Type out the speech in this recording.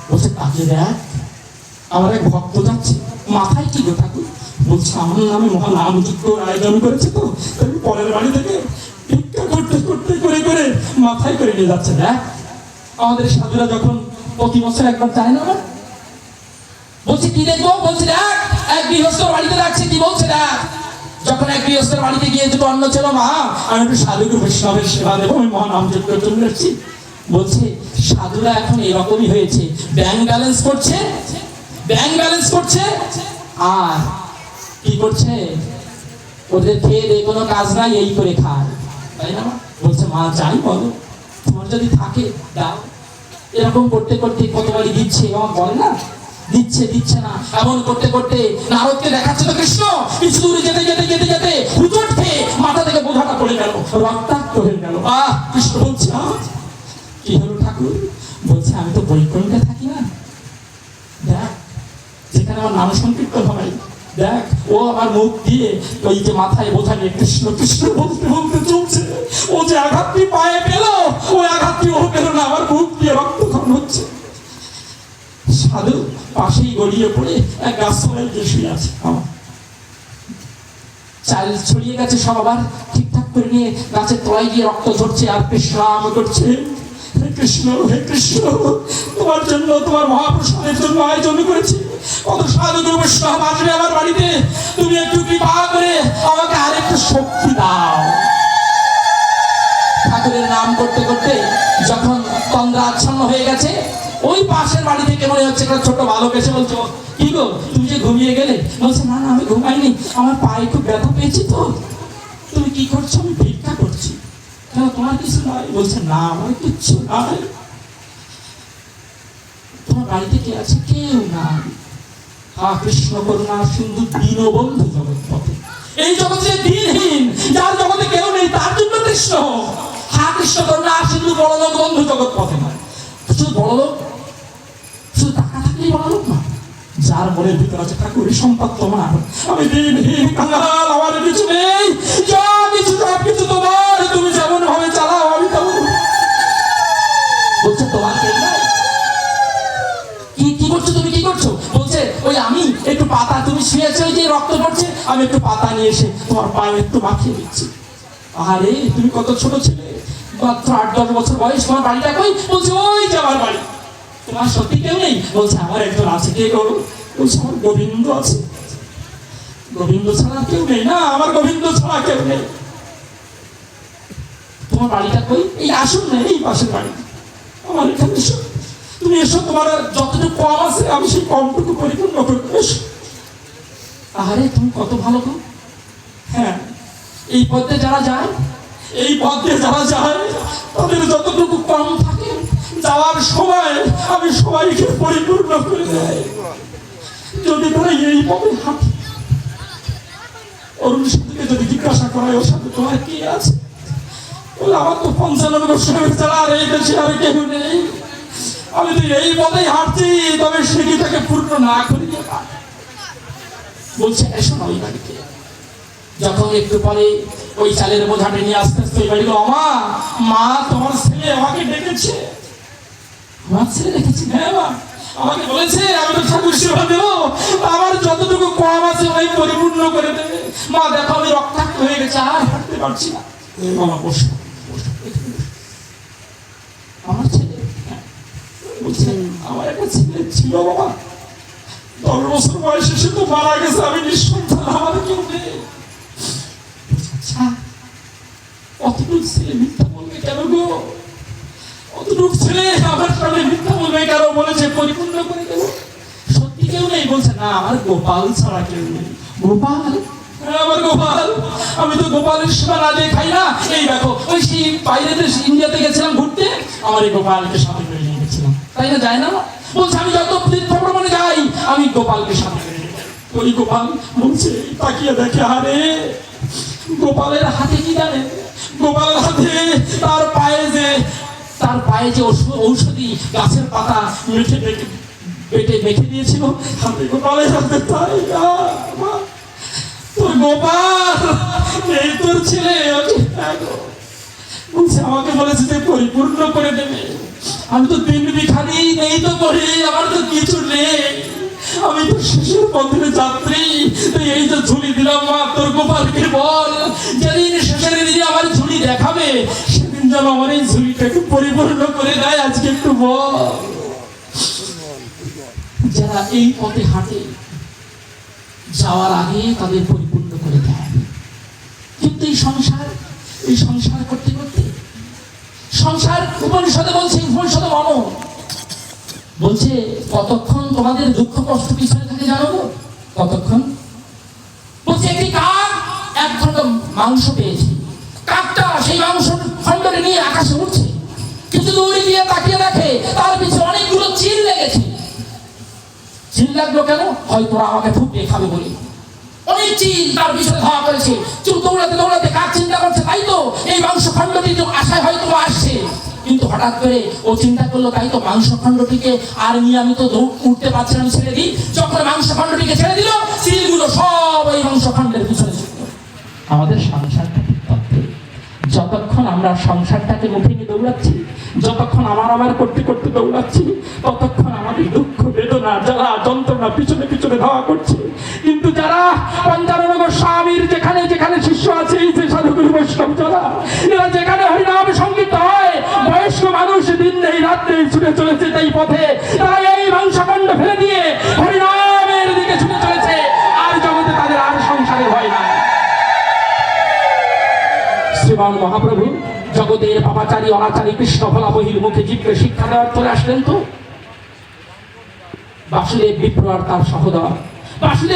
বলছে তাকিয়ে দেখ, আমার এক ভক্ত যাচ্ছে। মাথায় কি গো ঠাকুর? বলছে আমার নামে মহা নাম যজ্ঞ আয়োজন করেছে, তো তাই পরের বাড়ি থেকে ভিক্ষা করতে করতে করে করে মাথায় করে নিয়ে যাচ্ছে। দেখ আমাদের সাধুরা যখন প্রতি বছর একবার যায় না, বলছে কি দেখবো? বলছে দেখ এক গৃহস্থর বাড়িতে রাখছে, কি বলছে দেখ। যখন এক গৃহস্থের বাড়িতে গিয়ে দুটো অন্ন ছিল, মা আমি একটু সাধুকে বৈষ্ণবের সেবা দেবো, আমি মহা নাম যজ্ঞের জন্য এসেছি। বলছে সাধুরা এখন এরকমই হয়েছে, ব্যাংক ব্যালেন্স করছে, ব্যাংক ব্যালেন্স করছে, আর কি করছে? ওদের খেয়ে দিয়ে কোনো কাজ নাই, এই করে খায়, তাই না? বলছে মা যাই বলো, তোমার যদি থাকে দাও। এরকম করতে করতে কতবারই দিচ্ছে, আমার বলে না দিচ্ছে দিচ্ছে না, এমন করতে করতে নারদকে দেখাচ্ছে তো কৃষ্ণ। কিছু দূরে যেতে যেতে যেতে যেতে হুচট খেয়ে মাথা থেকে বোঝাটা পড়ে গেল, রক্তাক্ত হয়ে গেল। কৃষ্ণ বলছে কি হলো ঠাকুর? বলছে আমি তো বৈকুণ্ঠে থাকি না, দেখ যেখানে আমার নাম সংকীর্তন হয়, দেখ ও আমার মুখ দিয়ে ওই যে মাথায় বোঝা নিয়ে কৃষ্ণ কৃষ্ণ বলতে বলতে চলছে। ও যে আঘাতটি পায়ে পেল, ওই আঘাতটি ও পেল না, আমার মুখ দিয়ে রক্তক্ষরণ হচ্ছে। সাধু পাশেই গড়িয়ে পড়ে এক গাছতলায় গিয়ে শুয়ে আছে। চাল ছড়িয়ে গেছে সব, আবার ঠিকঠাক করে নিয়ে গাছের তলায় গিয়ে রক্ত ঝরছে আর বিশ্রাম করছে। হে কৃষ্ণ, হে কৃষ্ণ, তোমার জন্য, তোমার মহাপ্রসাদের জন্য আয়োজন করেছি। কত সাধু বৈষ্ণব আসবে আমার বাড়িতে, তুমি একটু কৃপা করে আমাকে আরেকটু শক্তি দাও। ঠাকুরের নাম করতে করতে যখন তন্দ্রা আচ্ছন্ন হয়ে গেছে, ওই পাশের বাড়ি থেকে মনে হচ্ছে একটা ছোট বালক এসে বলছো কি গো তুমি যে ঘুমিয়ে গেলে? বলছে না না আমি ঘুমাইনি, আমার পায়ে খুব ব্যথা পেয়েছি। তো তুমি কি করছো? আমি ভিক্ষা করছি। কেন তোমার কিছু নাই? বলছে না আমার কিচ্ছু নাই। তোমার বাড়িতে কে আছে? কেউ নাই। হা কৃষ্ণ করুণা সিন্ধু দীনবন্ধু জগৎপথে, এই জগতে দিনহীন যার জগতে কেউ নেই তার জন্য কৃষ্ণ। হা কৃষ্ণ করুণা সিন্ধু বড়লোক বন্ধু জগৎপথে নয়। শুধু বড়লোক, শুধু টাকা থাকলেই বড়লোক না, যার মনের ভিতর আছে ঠাকুরের সম্পদ তোমার। আমি দিনহীন কাঙাল, আমার কিছু নেই, যা কিছু সব কিছু তোমার, তুমি যেমন ভাবে চালাও আমি তেমন। বলছে তোমার কে নাই? কি করছো তুমি? কি করছো? বলছে ওই আমি একটু পাতা, তুমি শুয়েছো ওই যে রক্ত পড়ছে, আমি একটু পাতা নিয়ে এসে তোমার পায়ে একটু মাখিয়ে দিচ্ছি। আরে তুমি কত ছোট ছেলে, মাত্র 8-10 বছর বয়স, তোমার বাড়িটা কই? বলছে ওই যে আমার বাড়ি। তোমার সত্যি কেউ নেই? বলছে আমার একজন আছে। কে গো? বলছে আমার গোবিন্দ আছে। গোবিন্দ ছাড়া কেউ নেই? না আমার গোবিন্দ ছাড়া কেউ নেই। তোমার বাড়িটা কই? এই আসুন না, এই পাশের বাড়ি, আমার এখানে এসো। তুমি এসো, তোমার যতটুকু কম আছে আমি সেই কমটুকু পরিপূর্ণ করতে এসো। আরে তুমি কত ভালো গো। হ্যাঁ এই পথে যারা যায়, এই পথে যারা যায় তাদের যতটুকু কম থাকে, যাওয়ার সময় আমি সবাইকে পরিপূর্ণ করে দেয়। যদি তারা এই পথে হাঁটে, অরুণ সাথে যদি জিজ্ঞাসা করা ওর সাথে তোমার কি আছে, বলে আমার তো 55 বছর ছাড়া আর এই দেশে আর কেউ নেই, আমি তো এই পথেই হাঁটছি, তবে সেটিটাকে পূর্ণ না করি। বলছে এসো না ওই বাড়িতে। যখন একটু পরে ওই চালের বোঝাটা নিয়ে আস্তে আস্তে ওই বাড়ি, মা তোমার ছেলে আমাকে ডেকেছে। আমার ছেলে ডেকেছে? হ্যাঁ মা, আমাকে বলেছে আমি তো ঠাকুর সেবা দেবো, আমার যতটুকু কম আছে ওই পরিপূর্ণ করে দেবে। মা দেখো আমি রক্তাক্ত হয়ে গেছে, আর হাঁটতে পারছি না। মামা বসো। আমার ছেলে? বলছে আমার একটা ছেলে ছিল বাবা, 10 বছর বয়সে সে তো মারা গেছে, আমি নিঃসন্তান, আমার কেউ নেই। আচ্ছা অতটুক ছেলে মিথ্যা বলবে কেন গো? অতটুক ছেলে আমার সামনে মিথ্যা বলবে কেন? বলেছে পরিপূর্ণ করে দেব। সত্যি কেউ নেই? বলছে না আমার গোপাল ছাড়া কেউ নেই। গোপাল? আমার গোপাল, আমি তো গোপালের সেবা না দিয়ে খাই না। এই দেখো ওই সেই বাইরে ইন্ডিয়াতে গেছিলাম ঘুরতে, আমার এই গোপালকে সাথে করে নিয়ে গেছিলাম, তাই না? যায় না? বলছে আমি যত তীর্থ ভ্রমণে যাই আমি গোপালকে সাথে করে নিয়ে যাই। ওই গোপাল বলছে তাকিয়ে দেখে, আরে গোপালের হাতে কি জানেন? গোপালের হাতে তার পায়ে যে ঔষধি গাছের পাতা মেখে পেটে মেখে দিয়েছিল, হাতে গোপালের হাতে। তাই না তোর গোপাল এই তোর ছেলে? বলছে আমাকে বলেছে যে পরিপূর্ণ করে দেবে। আমি তো 3 ভিখারি, নেই তো করি, আমার পথের যাত্রী, তো এই যে ঝুলি দিলাম মা তোর গোপালকে বল, যেদিন শেষের দিনে আমার ঝুলি দেখাবে সেদিন যেন আমার এই ঝুলিটাকে পরিপূর্ণ করে দেয়। আজকে একটু বল। যারা এই পথে হাঁটে যাওয়ার আগে তাদের পরিপূর্ণ করে দেয়, কিন্তু এই সংসার করতে করতে সংসার উপনিষদে বলছে, উপনিষদে মনো বলছে কতক্ষণ তোমাদের দুঃখ কষ্ট পিছনে থাকে জানো? কতক্ষণ? বলছে একটি কাক এক খণ্ড মাংস পেয়েছে, কাকটা সেই মাংস খণ্ডটি নিয়ে আকাশে উঠছে, কিছু দূরে গিয়ে তাকিয়ে দেখে তার পিছনে অনেকগুলো চিল লেগেছে। চিল লাগলো কেন? হয়তো আমাকে ঠুকরে খাবে বলে অনেক চিল তার পিছনে ধাওয়া করেছে। দৌড়াতে দৌড়াতে কাক চিন্তা করছে তাই তো এই মাংস খণ্ডটি আশায় হয়তো আসছে, কিন্তু হঠাৎ করে ও চিন্তা করলো তাই তো মাংস খণ্ডটিকে আর নিয়ে আমি তো উঠতে পারছি না, আমি ছেড়ে দিই। যখন মাংস খণ্ডটিকে ছেড়ে দিল, চিলগুলো সব এই মাংস খণ্ডের পিছনে ছুটল। আমাদের সংসারটা ঠিক তত্ত্বে, যতক্ষণ আমরা সংসারটাকে মুখে নিয়ে দৌড়াচ্ছি, যতক্ষণ আমার করতে করতে দৌড়াচ্ছি, ততক্ষণ আমাদের দুঃখ বেদনা জ্বালা যন্ত্রণা পিছনে পিছনে ধাওয়া করছে। কিন্তু যারা পঞ্চাননগর স্বামীর যেখানে যেখানে শিষ্য আছে, এই যে সাধুগুরু বৈষ্ণব যারা, এরা যেখানে হরিনাম সংগীত হয়, বয়স্ক মানুষ দিন নেই রাত নেই ছুটে চলেছে এই পথে, তারা এই মাংসখণ্ড ফেলে দিয়ে হরিনামের দিকে ছুটে চলেছে। আর জগতে তাদের আর সংসারে ভয় নাই। শ্রীমান মহাপ্রভু জগতের পাপাচারী অনাচারী কৃষ্ণ ভোলা বহির মুখে জীবকে শিক্ষা দেওয়ার চলে আসলেন তো বাসুদেব বিপ্র আর তার সহোদর বাসুদেব